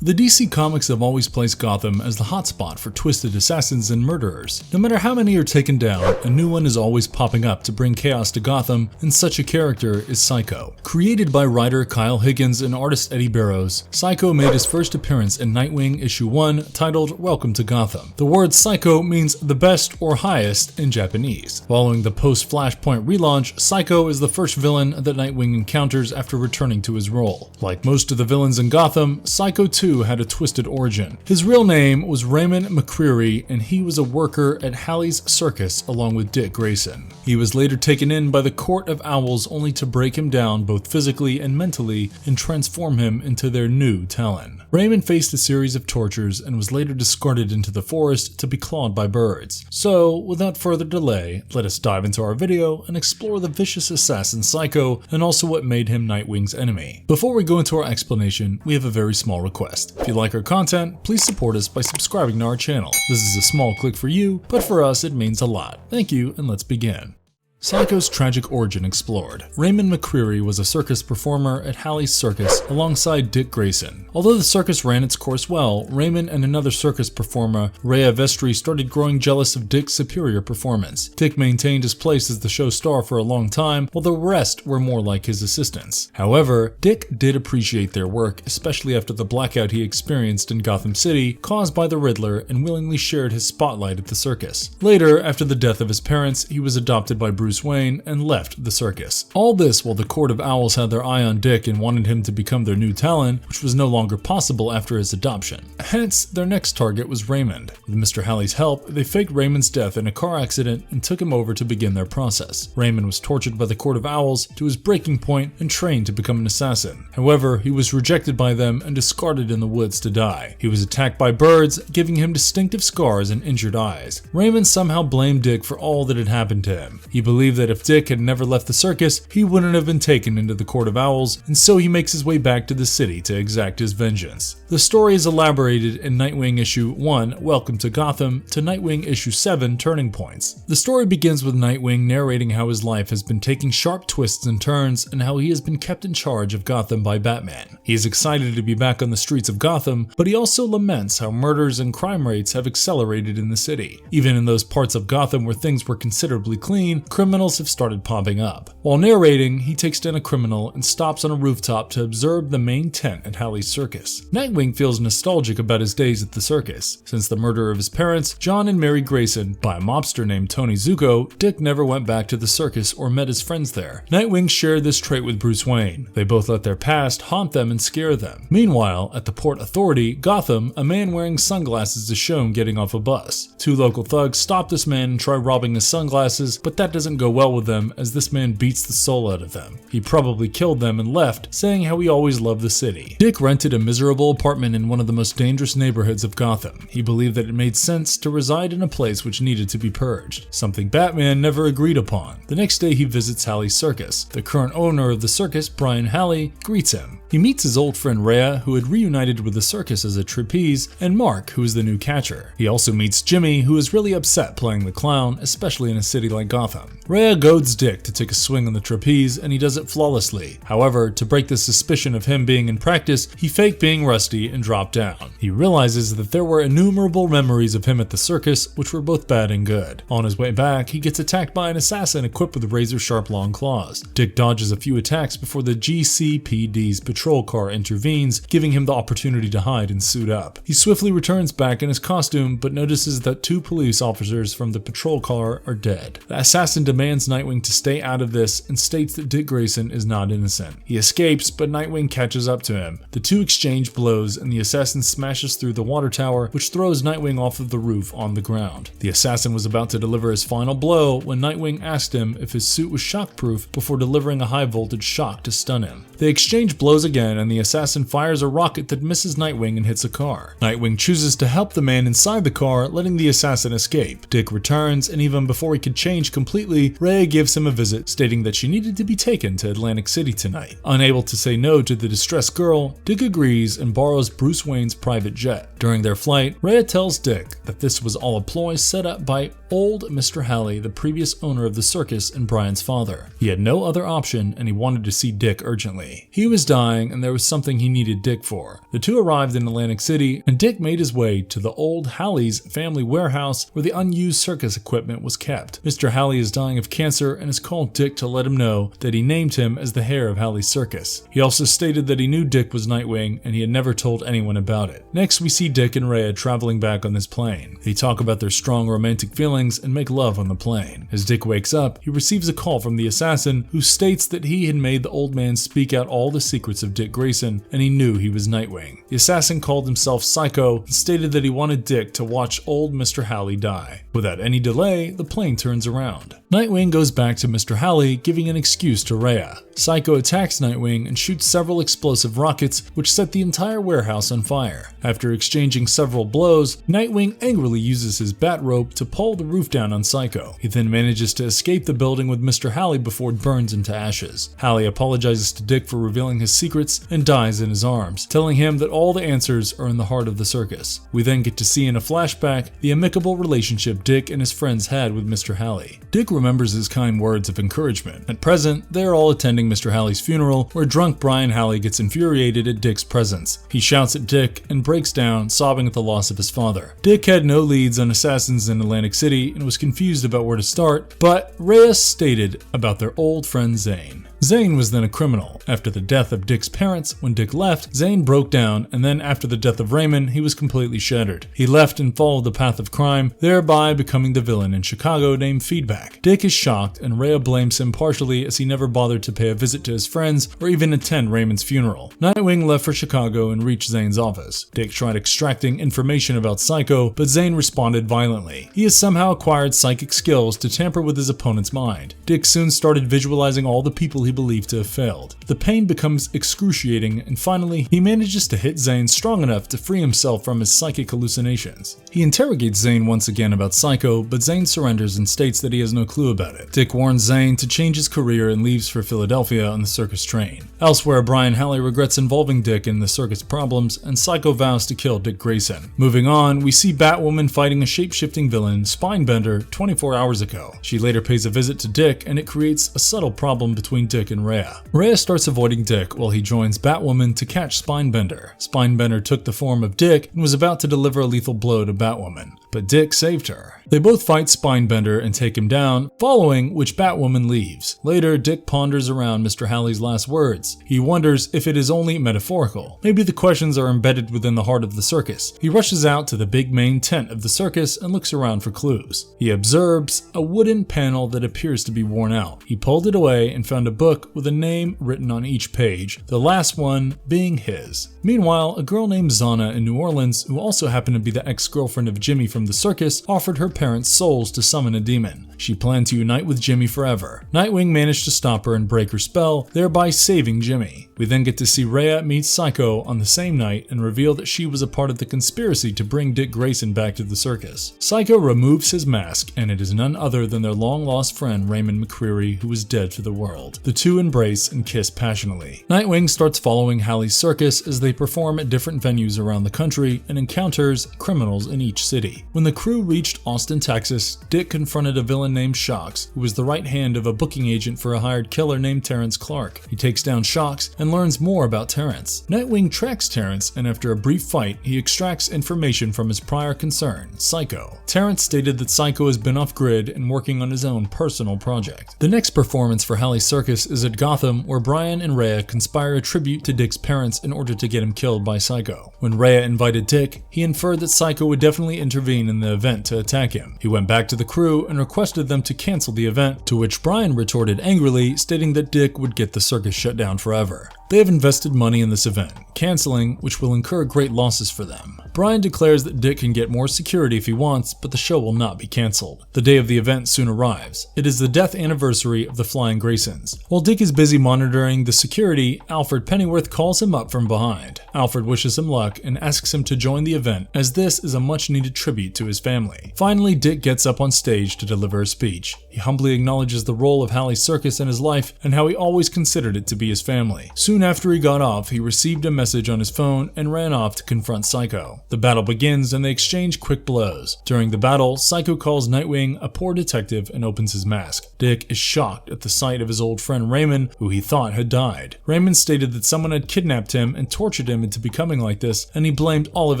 The DC Comics have always placed Gotham as the hotspot for twisted assassins and murderers. No matter how many are taken down, a new one is always popping up to bring chaos to Gotham, and such a character is Saiko. Created by writer Kyle Higgins and artist Eddie Barrows, Saiko made his first appearance in Nightwing issue 1, titled Welcome to Gotham. The word Saiko means the best or highest in Japanese. Following the post-Flashpoint relaunch, Saiko is the first villain that Nightwing encounters after returning to his role. Like most of the villains in Gotham, Saiko too had a twisted origin. His real name was Raymond McCreary, and he was a worker at Halley's Circus along with Dick Grayson. He was later taken in by the Court of Owls only to break him down both physically and mentally and transform him into their new Talon. Raymond faced a series of tortures and was later discarded into the forest to be clawed by birds. So, without further delay, let us dive into our video and explore the vicious assassin Saiko and also what made him Nightwing's enemy. Before we go into our explanation, we have a very small request. If you like our content, please support us by subscribing to our channel. This is a small click for you, but for us it means a lot. Thank you, and let's begin. Saiko's tragic origin explored. Raymond McCreary was a circus performer at Halley's Circus alongside Dick Grayson. Although the circus ran its course well, Raymond and another circus performer, Rhea Vestry, started growing jealous of Dick's superior performance. Dick maintained his place as the show's star for a long time, while the rest were more like his assistants. However, Dick did appreciate their work, especially after the blackout he experienced in Gotham City caused by the Riddler, and willingly shared his spotlight at the circus. Later, after the death of his parents, he was adopted by Bruce Wayne and left the circus. All this while the Court of Owls had their eye on Dick and wanted him to become their new Talon, which was no longer possible after his adoption. Hence, their next target was Raymond. With Mr. Halley's help, they faked Raymond's death in a car accident and took him over to begin their process. Raymond was tortured by the Court of Owls to his breaking point and trained to become an assassin. However, he was rejected by them and discarded in the woods to die. He was attacked by birds, giving him distinctive scars and injured eyes. Raymond somehow blamed Dick for all that had happened to him. He believed that if Dick had never left the circus, he wouldn't have been taken into the Court of Owls, and so he makes his way back to the city to exact his vengeance. The story is elaborated in Nightwing issue 1, Welcome to Gotham, to Nightwing issue 7, Turning Points. The story begins with Nightwing narrating how his life has been taking sharp twists and turns and how he has been kept in charge of Gotham by Batman. He is excited to be back on the streets of Gotham, but he also laments how murders and crime rates have accelerated in the city. Even in those parts of Gotham where things were considerably clean, criminals have started popping up. While narrating, he takes down a criminal and stops on a rooftop to observe the main tent at Halley's Circus. Nightwing feels nostalgic about his days at the circus. Since the murder of his parents, John and Mary Grayson, by a mobster named Tony Zuko, Dick never went back to the circus or met his friends there. Nightwing shared this trait with Bruce Wayne. They both let their past haunt them and scare them. Meanwhile, at the Port Authority, Gotham, a man wearing sunglasses is shown getting off a bus. Two local thugs stop this man and try robbing his sunglasses, but that doesn't go well with them as this man beats the soul out of them. He probably killed them and left, saying how he always loved the city. Dick rented a miserable apartment in one of the most dangerous neighborhoods of Gotham. He believed that it made sense to reside in a place which needed to be purged, something Batman never agreed upon. The next day he visits Halley's Circus. The current owner of the circus, Brian Halley, greets him. He meets his old friend Rhea, who had reunited with the circus as a trapeze, and Mark, who is the new catcher. He also meets Jimmy, who is really upset playing the clown, especially in a city like Gotham. Rhea goads Dick to take a swing on the trapeze, and he does it flawlessly. However, to break the suspicion of him being in practice, he faked being rusty and dropped down. He realizes that there were innumerable memories of him at the circus, which were both bad and good. On his way back, he gets attacked by an assassin equipped with razor-sharp long claws. Dick dodges a few attacks before the GCPD's patrol car intervenes, giving him the opportunity to hide and suit up. He swiftly returns back in his costume, but notices that two police officers from the patrol car are dead. The assassin demands Nightwing to stay out of this and states that Dick Grayson is not innocent. He escapes, but Nightwing catches up to him. The two exchange blows, and the assassin smashes through the water tower, which throws Nightwing off of the roof on the ground. The assassin was about to deliver his final blow when Nightwing asked him if his suit was shockproof before delivering a high-voltage shock to stun him. They exchange blows again, and the assassin fires a rocket that misses Nightwing and hits a car. Nightwing chooses to help the man inside the car, letting the assassin escape. Dick returns, and even before he could change completely, Finally, Rhea gives him a visit, stating that she needed to be taken to Atlantic City tonight. Unable to say no to the distressed girl, Dick agrees and borrows Bruce Wayne's private jet. During their flight, Rhea tells Dick that this was all a ploy set up by old Mr. Halley, the previous owner of the circus and Brian's father. He had no other option and he wanted to see Dick urgently. He was dying and there was something he needed Dick for. The two arrived in Atlantic City and Dick made his way to the old Halley's family warehouse where the unused circus equipment was kept. Mr. Halley is dying of cancer and has called Dick to let him know that he named him as the heir of Halley's circus. He also stated that he knew Dick was Nightwing and he had never told anyone about it. Next we see Dick and Rhea traveling back on this plane. They talk about their strong romantic feelings and make love on the plane. As Dick wakes up, he receives a call from the assassin who states that he had made the old man speak out all the secrets of Dick Grayson and he knew he was Nightwing. The assassin called himself Saiko and stated that he wanted Dick to watch old Mr. Halley die. Without any delay, the plane turns around. Nightwing goes back to Mr. Halley, giving an excuse to Rhea. Saiko attacks Nightwing and shoots several explosive rockets which set the entire warehouse on fire. After exchanging several blows, Nightwing angrily uses his bat rope to pull the roof down on Saiko. He then manages to escape the building with Mr. Halley before it burns into ashes. Halley apologizes to Dick for revealing his secrets and dies in his arms, telling him that all the answers are in the heart of the circus. We then get to see in a flashback the amicable relationship Dick and his friends had with Mr. Halley. Dick remembers his kind words of encouragement. At present, they are all attending Mr. Halley's funeral, where drunk Brian Halley gets infuriated at Dick's presence. He shouts at Dick and breaks down, sobbing at the loss of his father. Dick had no leads on assassins in Atlantic City and was confused about where to start, but Rhea stated about their old friend Zane. Zane was then a criminal. After the death of Dick's parents, when Dick left, Zane broke down, and then after the death of Raymond, he was completely shattered. He left and followed the path of crime, thereby becoming the villain in Chicago named Feedback. Dick is shocked, and Rhea blames him partially as he never bothered to pay a visit to his friends or even attend Raymond's funeral. Nightwing left for Chicago and reached Zane's office. Dick tried extracting information about Saiko, but Zane responded violently. He has somehow acquired psychic skills to tamper with his opponent's mind. Dick soon started visualizing all the people he believed to have failed. The pain becomes excruciating, and finally, he manages to hit Zane strong enough to free himself from his psychic hallucinations. He interrogates Zane once again about Saiko, but Zane surrenders and states that he has no clue about it. Dick warns Zane to change his career and leaves for Philadelphia on the circus train. Elsewhere, Brian Halley regrets involving Dick in the circus problems, and Saiko vows to kill Dick Grayson. Moving on, we see Batwoman fighting a shape-shifting villain, Spinebender, 24 hours ago. She later pays a visit to Dick, and it creates a subtle problem between Dick and Rhea. Rhea starts avoiding Dick while he joins Batwoman to catch Spinebender. Spinebender took the form of Dick and was about to deliver a lethal blow to Batwoman, but Dick saved her. They both fight Spinebender and take him down, following which Batwoman leaves. Later, Dick ponders around Mr. Halley's last words. He wonders if it is only metaphorical. Maybe the questions are embedded within the heart of the circus. He rushes out to the big main tent of the circus and looks around for clues. He observes a wooden panel that appears to be worn out. He pulled it away and found a book with a name written on each page, the last one being his. Meanwhile, a girl named Zana in New Orleans, who also happened to be the ex-girlfriend of Jimmy from the circus, offered her parents souls to summon a demon. She planned to unite with Jimmy forever. Nightwing managed to stop her and break her spell, thereby saving Jimmy. We then get to see Rhea meet Saiko on the same night and reveal that she was a part of the conspiracy to bring Dick Grayson back to the circus. Saiko removes his mask, and it is none other than their long-lost friend Raymond McCreary, who is dead to the world. The two embrace and kiss passionately. Nightwing starts following Halley's circus as they perform at different venues around the country and encounters criminals in each city. When the crew reached Austin, Texas, Dick confronted a villain named Shocks, who was the right hand of a booking agent for a hired killer named Terrence Clark. He takes down Shocks and learns more about Terrence. Nightwing tracks Terrence, and after a brief fight, he extracts information from his prior concern, Saiko. Terrence stated that Saiko has been off-grid and working on his own personal project. The next performance for Halley's circus is at Gotham, where Brian and Rhea conspire a tribute to Dick's parents in order to get him killed by Saiko. When Rhea invited Dick, he inferred that Saiko would definitely intervene in the event to attack him. He went back to the crew and requested them to cancel the event, to which Brian retorted angrily, stating that Dick would get the circus shut down forever. They have invested money in this event, canceling, which will incur great losses for them. Brian declares that Dick can get more security if he wants, but the show will not be cancelled. The day of the event soon arrives. It is the death anniversary of the Flying Graysons. While Dick is busy monitoring the security, Alfred Pennyworth calls him up from behind. Alfred wishes him luck and asks him to join the event, as this is a much-needed tribute to his family. Finally, Dick gets up on stage to deliver a speech. He humbly acknowledges the role of Halley's Circus in his life and how he always considered it to be his family. Soon after he got off, he received a message on his phone and ran off to confront Saiko. The battle begins and they exchange quick blows. During the battle, Saiko calls Nightwing a poor detective and opens his mask. Dick is shocked at the sight of his old friend Raymond, who he thought had died. Raymond stated that someone had kidnapped him and tortured him into becoming like this, and he blamed all of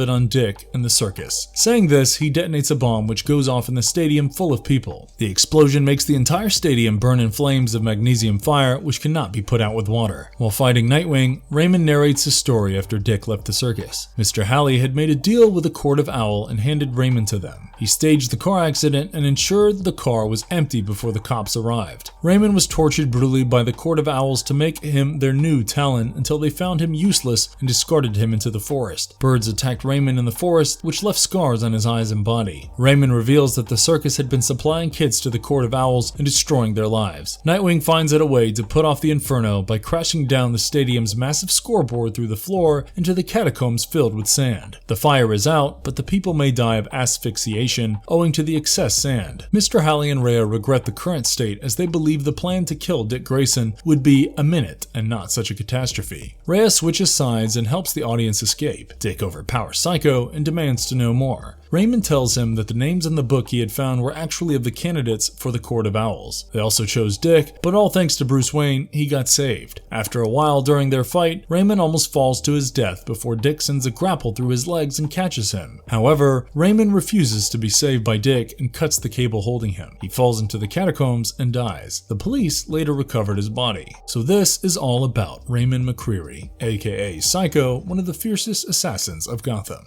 it on Dick and the circus. Saying this, he detonates a bomb which goes off in the stadium full of people. The explosion makes the entire stadium burn in flames of magnesium fire, which cannot be put out with water. While fighting Nightwing, Raymond narrates his story after Dick left the circus. Mr. Halley had made a deal with a Court of Owl and handed Raymond to them. He staged the car accident and ensured the car was empty before the cops arrived. Raymond was tortured brutally by the Court of Owls to make him their new Talon until they found him useless and discarded him into the forest. Birds attacked Raymond in the forest, which left scars on his eyes and body. Raymond reveals that the circus had been supplying kids to the Court of Owls and destroying their lives. Nightwing finds it a way to put off the inferno by crashing down the stadium's massive scoreboard through the floor into the catacombs filled with sand. The fire is out, but the people may die of asphyxiation owing to the excess sand. Mr. Halley and Rhea regret the current state as they believe the plan to kill Dick Grayson would be a minute and not such a catastrophe. Rhea switches sides and helps the audience escape. Dick overpowers Saiko and demands to know more. Raymond tells him that the names in the book he had found were actually of the candidates for the Court of Owls. They also chose Dick, but all thanks to Bruce Wayne, he got saved. After a while during their fight, Raymond almost falls to his death before Dick sends a grapple through his legs and catches him. However, Raymond refuses to be saved by Dick and cuts the cable holding him. He falls into the catacombs and dies. The police later recovered his body. So this is all about Raymond McCreary, aka Saiko, one of the fiercest assassins of Gotham.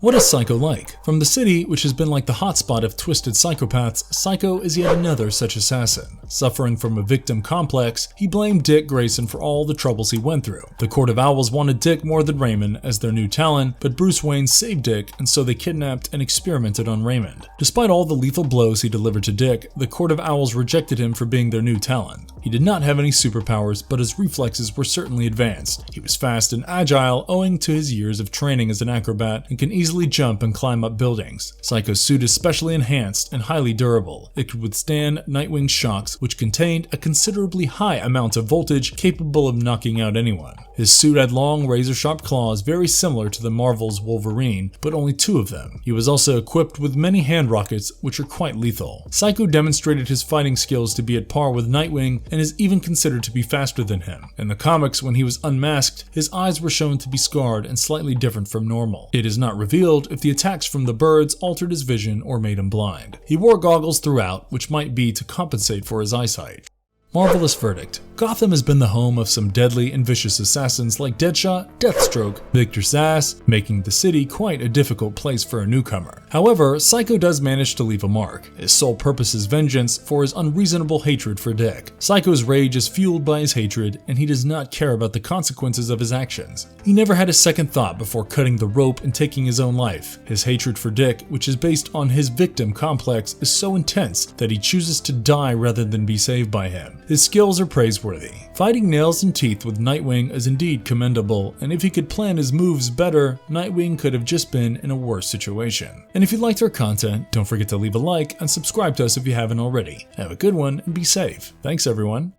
What is Saiko like? From the city, which has been like the hotspot of twisted psychopaths, Saiko is yet another such assassin. Suffering from a victim complex, he blamed Dick Grayson for all the troubles he went through. The Court of Owls wanted Dick more than Raymond as their new Talon, but Bruce Wayne saved Dick, and so they kidnapped and experimented on Raymond. Despite all the lethal blows he delivered to Dick, the Court of Owls rejected him for being their new Talon. He did not have any superpowers, but his reflexes were certainly advanced. He was fast and agile owing to his years of training as an acrobat and can easily jump and climb up buildings. Saiko's suit is specially enhanced and highly durable. It could withstand Nightwing's shocks, which contained a considerably high amount of voltage capable of knocking out anyone. His suit had long, razor-sharp claws very similar to the Marvel's Wolverine, but only 2 of them. He was also equipped with many hand rockets, which are quite lethal. Saiko demonstrated his fighting skills to be at par with Nightwing and is even considered to be faster than him. In the comics, when he was unmasked, his eyes were shown to be scarred and slightly different from normal. It is not revealed if the attacks from the birds altered his vision or made him blind. He wore goggles throughout, which might be to compensate for his eyesight. Marvelous verdict. Gotham has been the home of some deadly and vicious assassins like Deadshot, Deathstroke, Victor Zsasz, making the city quite a difficult place for a newcomer. However, Saiko does manage to leave a mark. His sole purpose is vengeance for his unreasonable hatred for Dick. Saiko's rage is fueled by his hatred, and he does not care about the consequences of his actions. He never had a second thought before cutting the rope and taking his own life. His hatred for Dick, which is based on his victim complex, is so intense that he chooses to die rather than be saved by him. His skills are praiseworthy. Fighting nails and teeth with Nightwing is indeed commendable, and if he could plan his moves better, Nightwing could have just been in a worse situation. And if you liked our content, don't forget to leave a like and subscribe to us if you haven't already. Have a good one and be safe. Thanks everyone.